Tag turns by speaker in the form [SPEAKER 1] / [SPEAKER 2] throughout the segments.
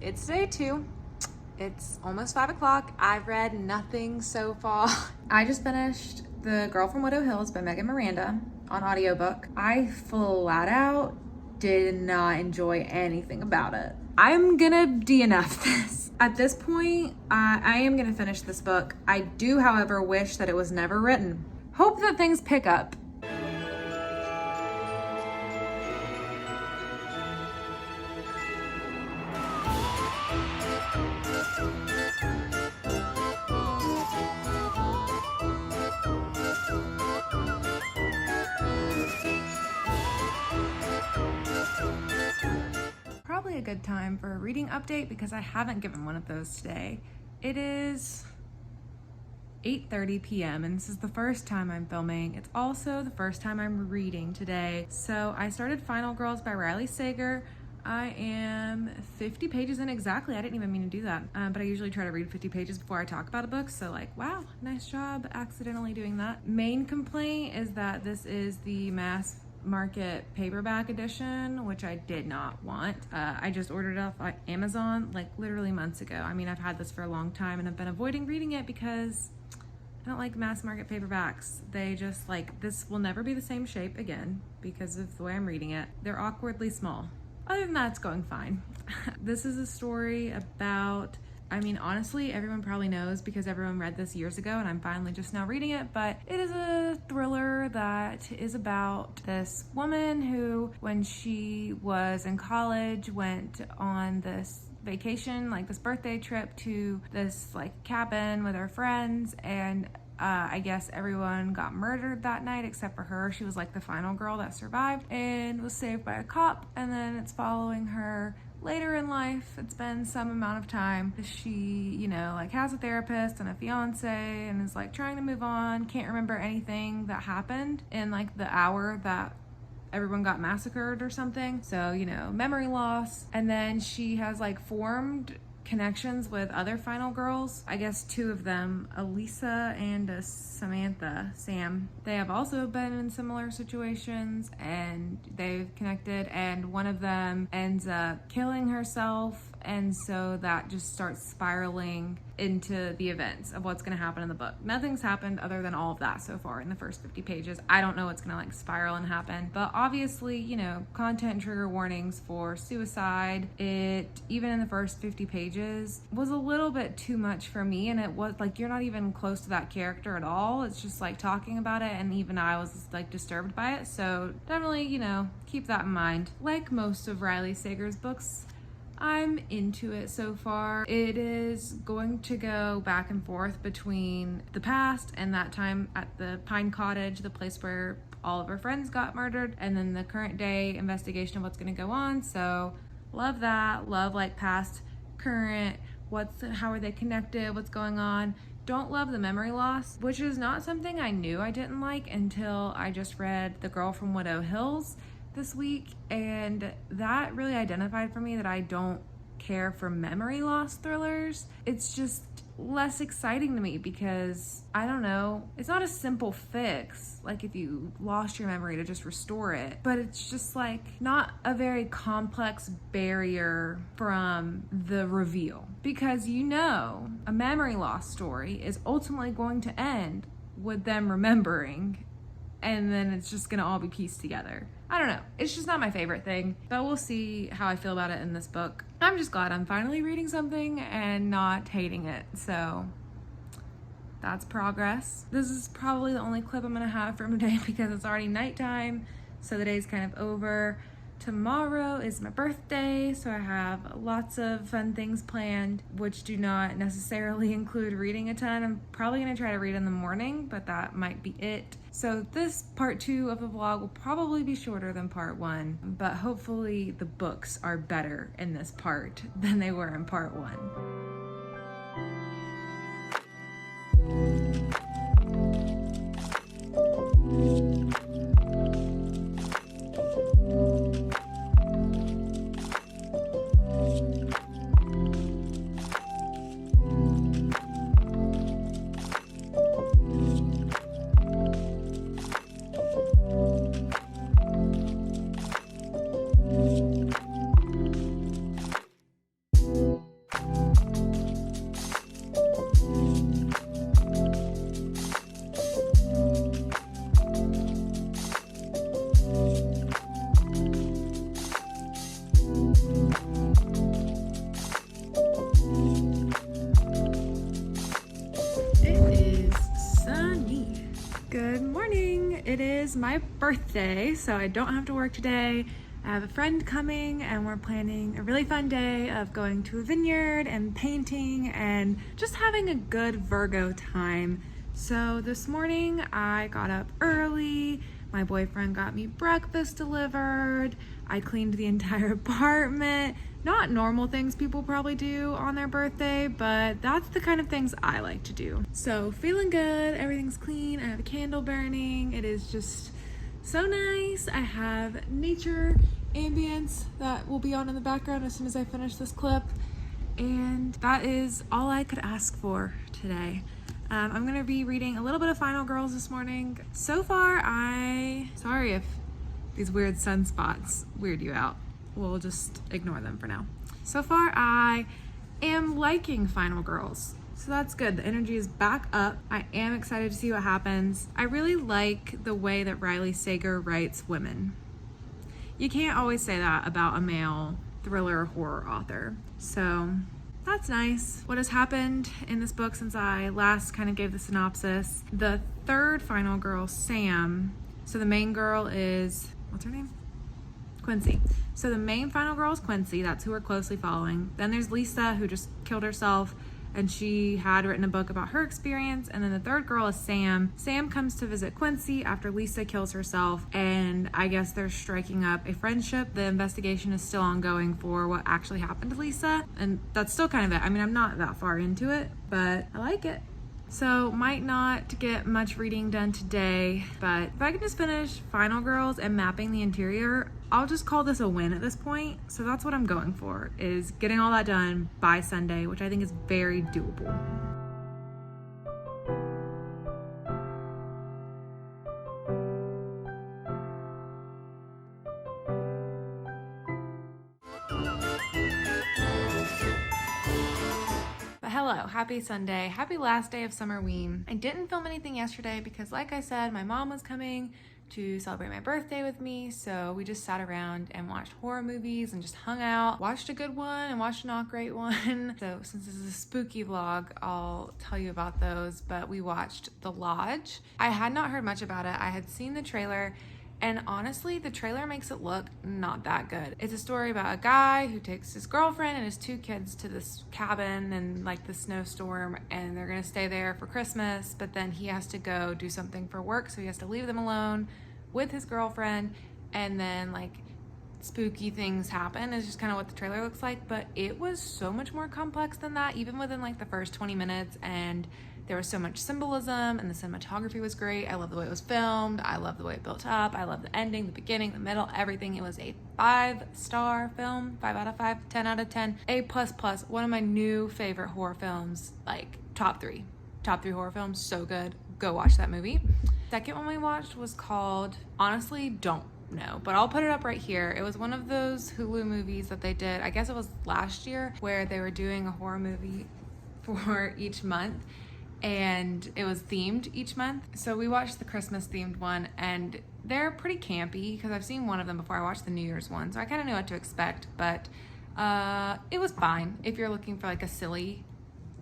[SPEAKER 1] It's day 2. It's almost 5 o'clock. I've read nothing so far. I just finished The Girl from Widow Hills by Megan Miranda on audiobook. I flat out did not enjoy anything about it. I'm gonna DNF this. At this point, I am gonna finish this book. I do, however, wish that it was never written. Hope that things pick up. Probably a good time for a reading update because I haven't given one of those today. It is 8:30 p.m. and this is the first time I'm filming. It's also the first time I'm reading today. So I started Final Girls by Riley Sager. I am 50 pages in exactly. I didn't even mean to do that, but I usually try to read 50 pages before I talk about a book. So like, wow, nice job accidentally doing that. Main complaint is that this is the mass market paperback edition, which I did not want. I just ordered it off Amazon like literally months ago. I mean, I've had this for a long time and I've been avoiding reading it because I don't like mass market paperbacks. They just like, this will never be the same shape again because of the way I'm reading it. They're awkwardly small. Other than that, it's going fine. This is a story about, I mean, honestly, everyone probably knows because everyone read this years ago and I'm finally just now reading it, but it is a thriller that is about this woman who, when she was in college, went on this vacation, like this birthday trip to this like cabin with her friends, and I guess everyone got murdered that night except for her. She was like the final girl that survived and was saved by a cop, and then it's following her later in life. It's been some amount of time. She, you know, like has a therapist and a fiance and is like trying to move on, can't remember anything that happened in like the hour that everyone got massacred or something. So, you know, memory loss. And then she has like formed connections with other final girls. I guess 2 of them, Elisa and Samantha, Sam. They have also been in similar situations and they've connected, and one of them ends up killing herself, and so that just starts spiraling into the events of what's going to happen in the book. Nothing's happened other than all of that so far in the first 50 pages. I don't know what's going to like spiral and happen, but obviously, you know, content and trigger warnings for suicide. It, even in the first 50 pages, was a little bit too much for me, and it was like, you're not even close to that character at all. It's just like talking about it, and even I was like disturbed by it. So definitely, you know, keep that in mind. Like most of Riley Sager's books, I'm into it so far. It is going to go back and forth between the past and that time at the Pine Cottage, the place where all of her friends got murdered, and then the current day investigation of what's going to go on. So love that. Love like past, current, how are they connected, what's going on. Don't love the memory loss, which is not something I knew I didn't like until I just read The Girl from Widow Hills this week, and that really identified for me that I don't care for memory loss thrillers. It's just less exciting to me because, I don't know, it's not a simple fix, like if you lost your memory to just restore it, but it's just like not a very complex barrier from the reveal, because you know a memory loss story is ultimately going to end with them remembering, and then it's just gonna all be pieced together. I don't know, it's just not my favorite thing, but we'll see how I feel about it in this book. I'm just glad I'm finally reading something and not hating it, so that's progress. This is probably the only clip I'm gonna have from today because it's already nighttime, so the day's kind of over. Tomorrow is my birthday, so I have lots of fun things planned, which do not necessarily include reading a ton. I'm probably gonna try to read in the morning, but that might be it. So this part 2 of the vlog will probably be shorter than part 1, but hopefully the books are better in this part than they were in part 1. my birthday, so I don't have to work today. I have a friend coming and we're planning a really fun day of going to a vineyard and painting and just having a good Virgo time. So this morning I got up early, my boyfriend got me breakfast delivered, I cleaned the entire apartment. Not normal things people probably do on their birthday, but that's the kind of things I like to do. So feeling good, everything's clean, I have a candle burning, it is just so nice. I have nature ambience that will be on in the background as soon as I finish this clip, and that is all I could ask for today. I'm gonna be reading a little bit of Final Girls this morning. So far, sorry if these weird sunspots weird you out. We'll just ignore them for now. So far, I am liking Final Girls. So that's good. The energy is back up. I am excited to see what happens. I really like the way that Riley Sager writes women. You can't always say that about a male thriller or horror author. So that's nice. What has happened in this book since I last kind of gave the synopsis? The third Final Girl, Sam. So the main girl is, what's her name? Quincy. So the main Final Girl is Quincy. That's who we're closely following. Then there's Lisa, who just killed herself, and she had written a book about her experience. And then the third girl is Sam. Sam comes to visit Quincy after Lisa kills herself, and I guess they're striking up a friendship. The investigation is still ongoing for what actually happened to Lisa, and that's still kind of it. I mean, I'm not that far into it, but I like it. So might not get much reading done today, but if I can just finish Final Girls and mapping the interior, I'll just call this a win at this point. So that's what I'm going for, is getting all that done by Sunday, which I think is very doable. Hello, happy Sunday, happy last day of Summerween. I didn't film anything yesterday because, like I said, my mom was coming to celebrate my birthday with me, so we just sat around and watched horror movies and just hung out, watched a good one and watched a not great one. So since this is a spooky vlog, I'll tell you about those, but we watched The Lodge. I had not heard much about it. I had seen the trailer, and honestly, the trailer makes it look not that good. It's a story about a guy who takes his girlfriend and his 2 kids to this cabin in like the snowstorm, and they're gonna stay there for Christmas, but then he has to go do something for work, so he has to leave them alone with his girlfriend, and then like spooky things happen. It's just kind of what the trailer looks like, but it was so much more complex than that, even within like the first 20 minutes, and there was so much symbolism, and the cinematography was great. I love the way it was filmed. I love the way it built up. I love the ending, the beginning, the middle, everything. It was a 5-star film, 5 out of 5, 10 out of 10, A++. One of my new favorite horror films, like top 3 horror films. So good. Go watch that movie. Second one we watched was called, honestly, don't know, but I'll put it up right here. It was one of those Hulu movies that they did, I guess it was last year, where they were doing a horror movie for each month, and it was themed each month. So we watched the Christmas themed one, and they're pretty campy because I've seen one of them before. I watched the New Year's one, so I kind of knew what to expect, but it was fine if you're looking for like a silly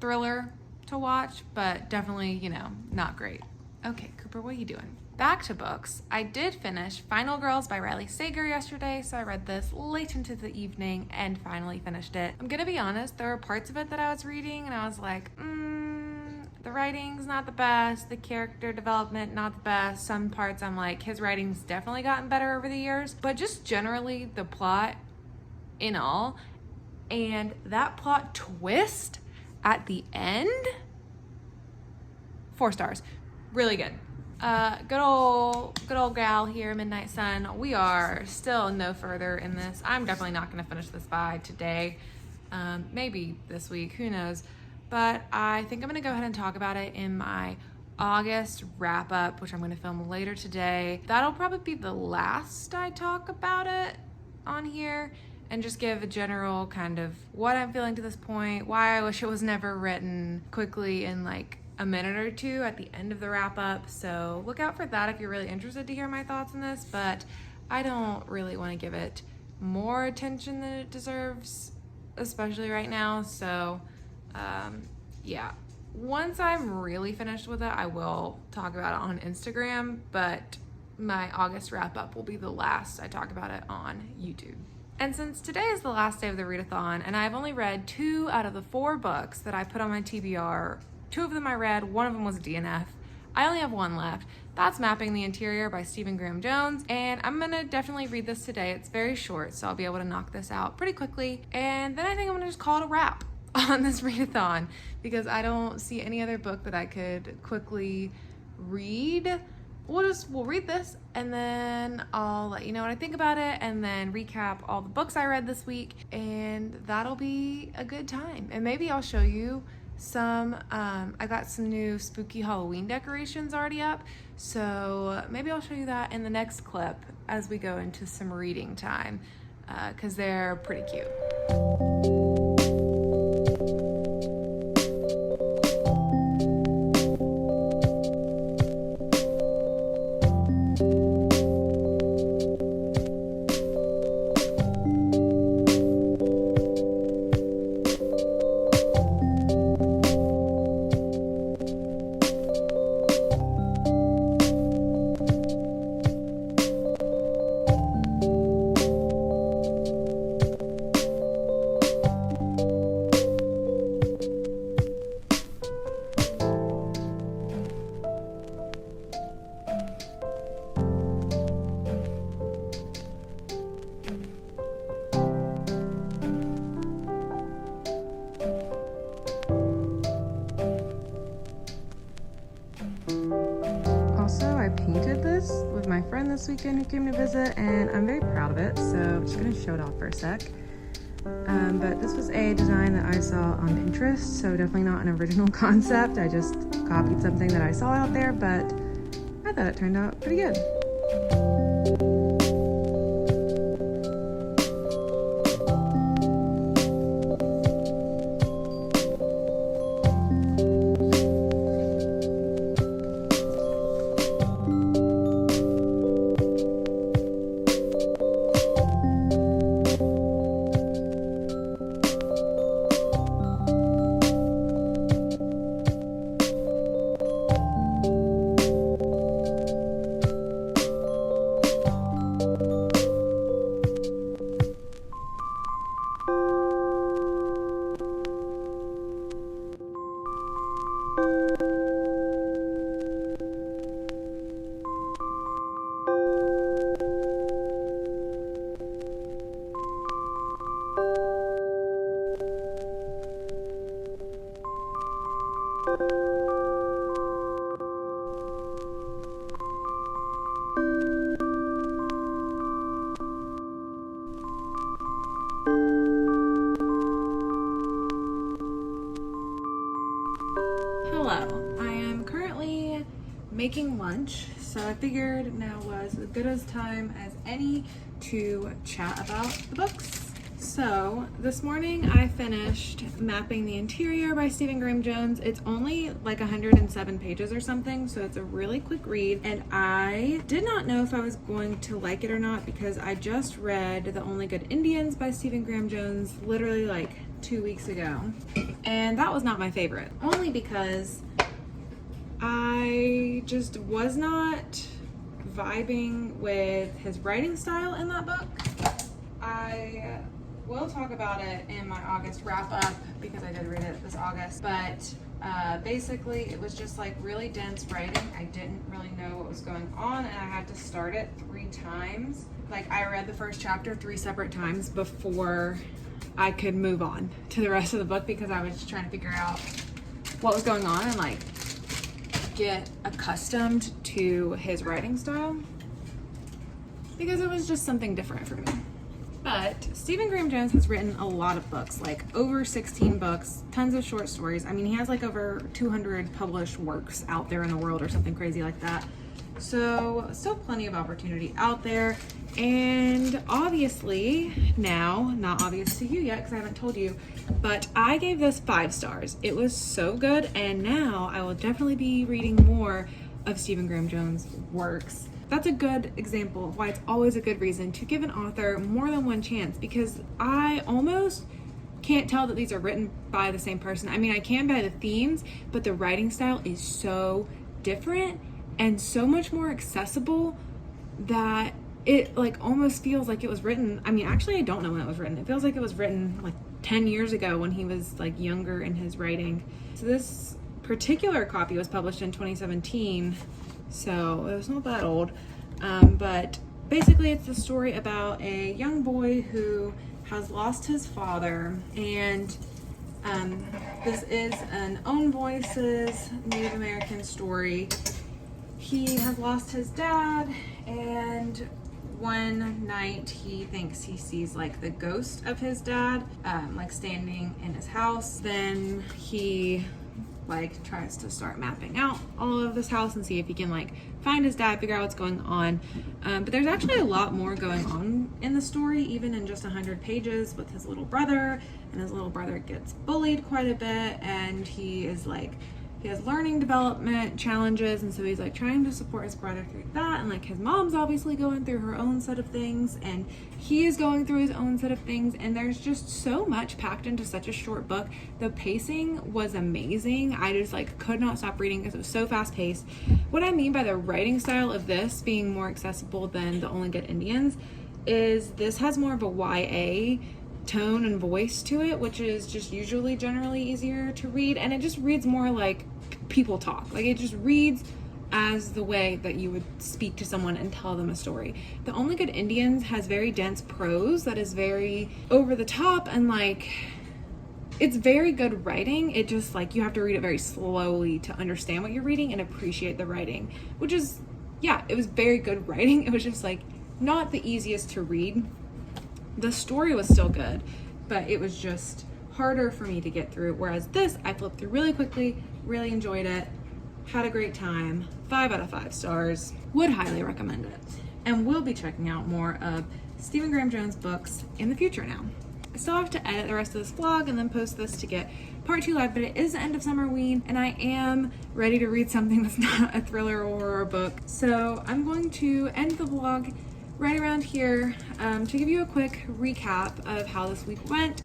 [SPEAKER 1] thriller to watch, but definitely, you know, not great. Okay, Cooper, what are you doing? Back to books. I did finish Final Girls by Riley Sager yesterday, so I read this late into the evening and finally finished it. I'm gonna be honest, there were parts of it that I was reading and I was like, the writing's not the best, the character development not the best. Some parts I'm like, his writing's definitely gotten better over the years, but just generally the plot in all, and that plot twist at the end, 4 stars. Really good. Good old gal here, Midnight Sun. We are still no further in this. I'm definitely not going to finish this by today. Maybe this week, who knows. But I think I'm going to go ahead and talk about it in my August wrap up, which I'm going to film later today. That'll probably be the last I talk about it on here, and just give a general kind of what I'm feeling to this point, why I wish it was never written, quickly in like a minute or 2 at the end of the wrap up. So look out for that if you're really interested to hear my thoughts on this, but I don't really want to give it more attention than it deserves, especially right now. So yeah, once I'm really finished with it, I will talk about it on Instagram, but my August wrap up will be the last I talk about it on YouTube. And since today is the last day of the readathon and I've only read 2 out of the 4 books that I put on my TBR, 2 of them I read, 1 of them was a DNF. I only have 1 left. That's Mapping the Interior by Stephen Graham Jones, and I'm gonna definitely read this today. It's very short, so I'll be able to knock this out pretty quickly, and then I think I'm gonna just call it a wrap on this readathon because I don't see any other book that I could quickly read. We'll read this and then I'll let you know what I think about it and then recap all the books I read this week, and that'll be a good time. And maybe I'll show you some, I got some new spooky Halloween decorations already up, so maybe I'll show you that in the next clip as we go into some reading time, because they're pretty cute. Painted this with my friend this weekend who came to visit, and I'm very proud of it, so I'm just gonna show it off for a sec. But this was a design that I saw on Pinterest, so definitely not an original concept. I just copied something that I saw out there, but I thought it turned out pretty good. Hello, I am currently making lunch, so I figured now was as good a time as any to chat about the books. So this morning I finished Mapping the Interior by Stephen Graham Jones. It's only like 107 pages or something, so it's a really quick read, and I did not know if I was going to like it or not because I just read The Only Good Indians by Stephen Graham Jones literally like 2 weeks ago, and that was not my favorite, only because I just was not vibing with his writing style in that book. I will talk about it in my August wrap up because I did read it this August, but basically it was just like really dense writing. I didn't really know what was going on, and I had to start it 3 times. Like, I read the first chapter 3 separate times before I could move on to the rest of the book because I was just trying to figure out what was going on and like get accustomed to his writing style because it was just something different for me. But Stephen Graham Jones has written a lot of books, like over 16 books, tons of short stories. I mean, he has like over 200 published works out there in the world or something crazy like that. So still plenty of opportunity out there. And obviously now, not obvious to you yet because I haven't told you, but I gave this 5 stars. It was so good, and now I will definitely be reading more of Stephen Graham Jones' works. That's a good example of why it's always a good reason to give an author more than one chance, because I almost can't tell that these are written by the same person. I mean, I can by the themes, but the writing style is so different and so much more accessible that it like almost feels like it was written, I mean, actually I don't know when it was written. It feels like it was written like 10 years ago when he was like younger in his writing. So this particular copy was published in 2017, so it was not that old. But basically it's the story about a young boy who has lost his father, and this is an Own Voices Native American story. He has lost his dad, and one night he thinks he sees like the ghost of his dad like standing in his house. Then he like tries to start mapping out all of this house and see if he can like find his dad, figure out what's going on. But there's actually a lot more going on in the story, even in just 100 pages, with his little brother. And his little brother gets bullied quite a bit, and he is like, he has learning development challenges, and so he's like trying to support his brother through that, and like his mom's obviously going through her own set of things, and he is going through his own set of things, and there's just so much packed into such a short book. The pacing was amazing. I just like could not stop reading because it was so fast paced. What I mean by the writing style of this being more accessible than The Only Good Indians is this has more of a YA tone and voice to it, which is just usually generally easier to read, and it just reads more like people talk. Like it just reads as the way that you would speak to someone and tell them a story. The Only Good Indians has very dense prose that is very over the top, and like it's very good writing. It just like you have to read it very slowly to understand what you're reading and appreciate the writing, which is, yeah, it was very good writing. It was just like not the easiest to read. The story was still good, but it was just harder for me to get through, whereas this I flipped through really quickly, really enjoyed it, had a great time, 5 out of 5 stars, would highly recommend it, and will be checking out more of Stephen Graham Jones books in the future now. I still have to edit the rest of this vlog and then post this to get part 2 live, but it is the end of Summerween, and I am ready to read something that's not a thriller or horror book. So I'm going to end the vlog right around here to give you a quick recap of how this week went.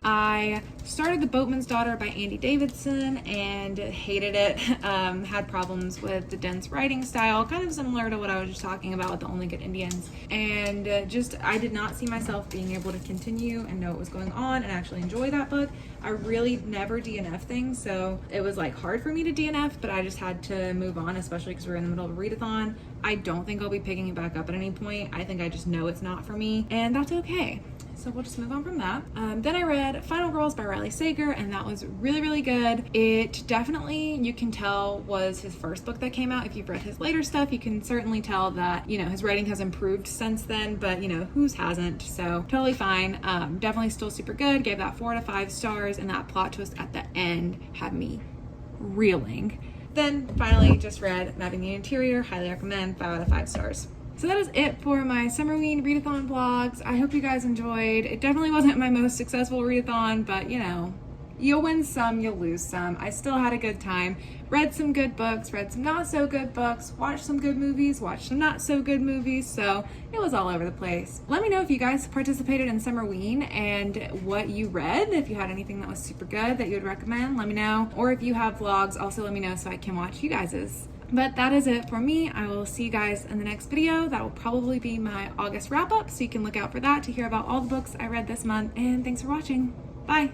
[SPEAKER 1] I started The Boatman's Daughter by Andy Davidson and hated it. Had problems with the dense writing style, kind of similar to what I was just talking about with The Only Good Indians. And just, I did not see myself being able to continue and know what was going on and actually enjoy that book. I really never DNF things, so it was like hard for me to DNF, but I just had to move on, especially because we're in the middle of a readathon. I don't think I'll be picking it back up at any point. I think I just know it's not for me, and that's okay. So we'll just move on from that. Then I read Final Girls by Riley Sager, and that was really, really good. It definitely, you can tell, was his first book that came out. If you've read his later stuff, you can certainly tell that, you know, his writing has improved since then, but you know, whose hasn't? So totally fine. Definitely still super good. Gave that 4 out of 5 stars, and that plot twist at the end had me reeling. Then finally just read Mapping the Interior, highly recommend, 5 out of 5 stars. So that is it for my Summerween readathon vlogs. I hope you guys enjoyed. It definitely wasn't my most successful readathon, but you know, you'll win some, you'll lose some. I still had a good time. Read some good books, read some not so good books, watched some good movies, watched some not so good movies, so it was all over the place. Let me know if you guys participated in Summerween and what you read. If you had anything that was super good that you would recommend, let me know. Or if you have vlogs, also let me know so I can watch you guys's. But that is it for me. I will see you guys in the next video. That will probably be my August wrap up, so you can look out for that to hear about all the books I read this month. And thanks for watching. Bye.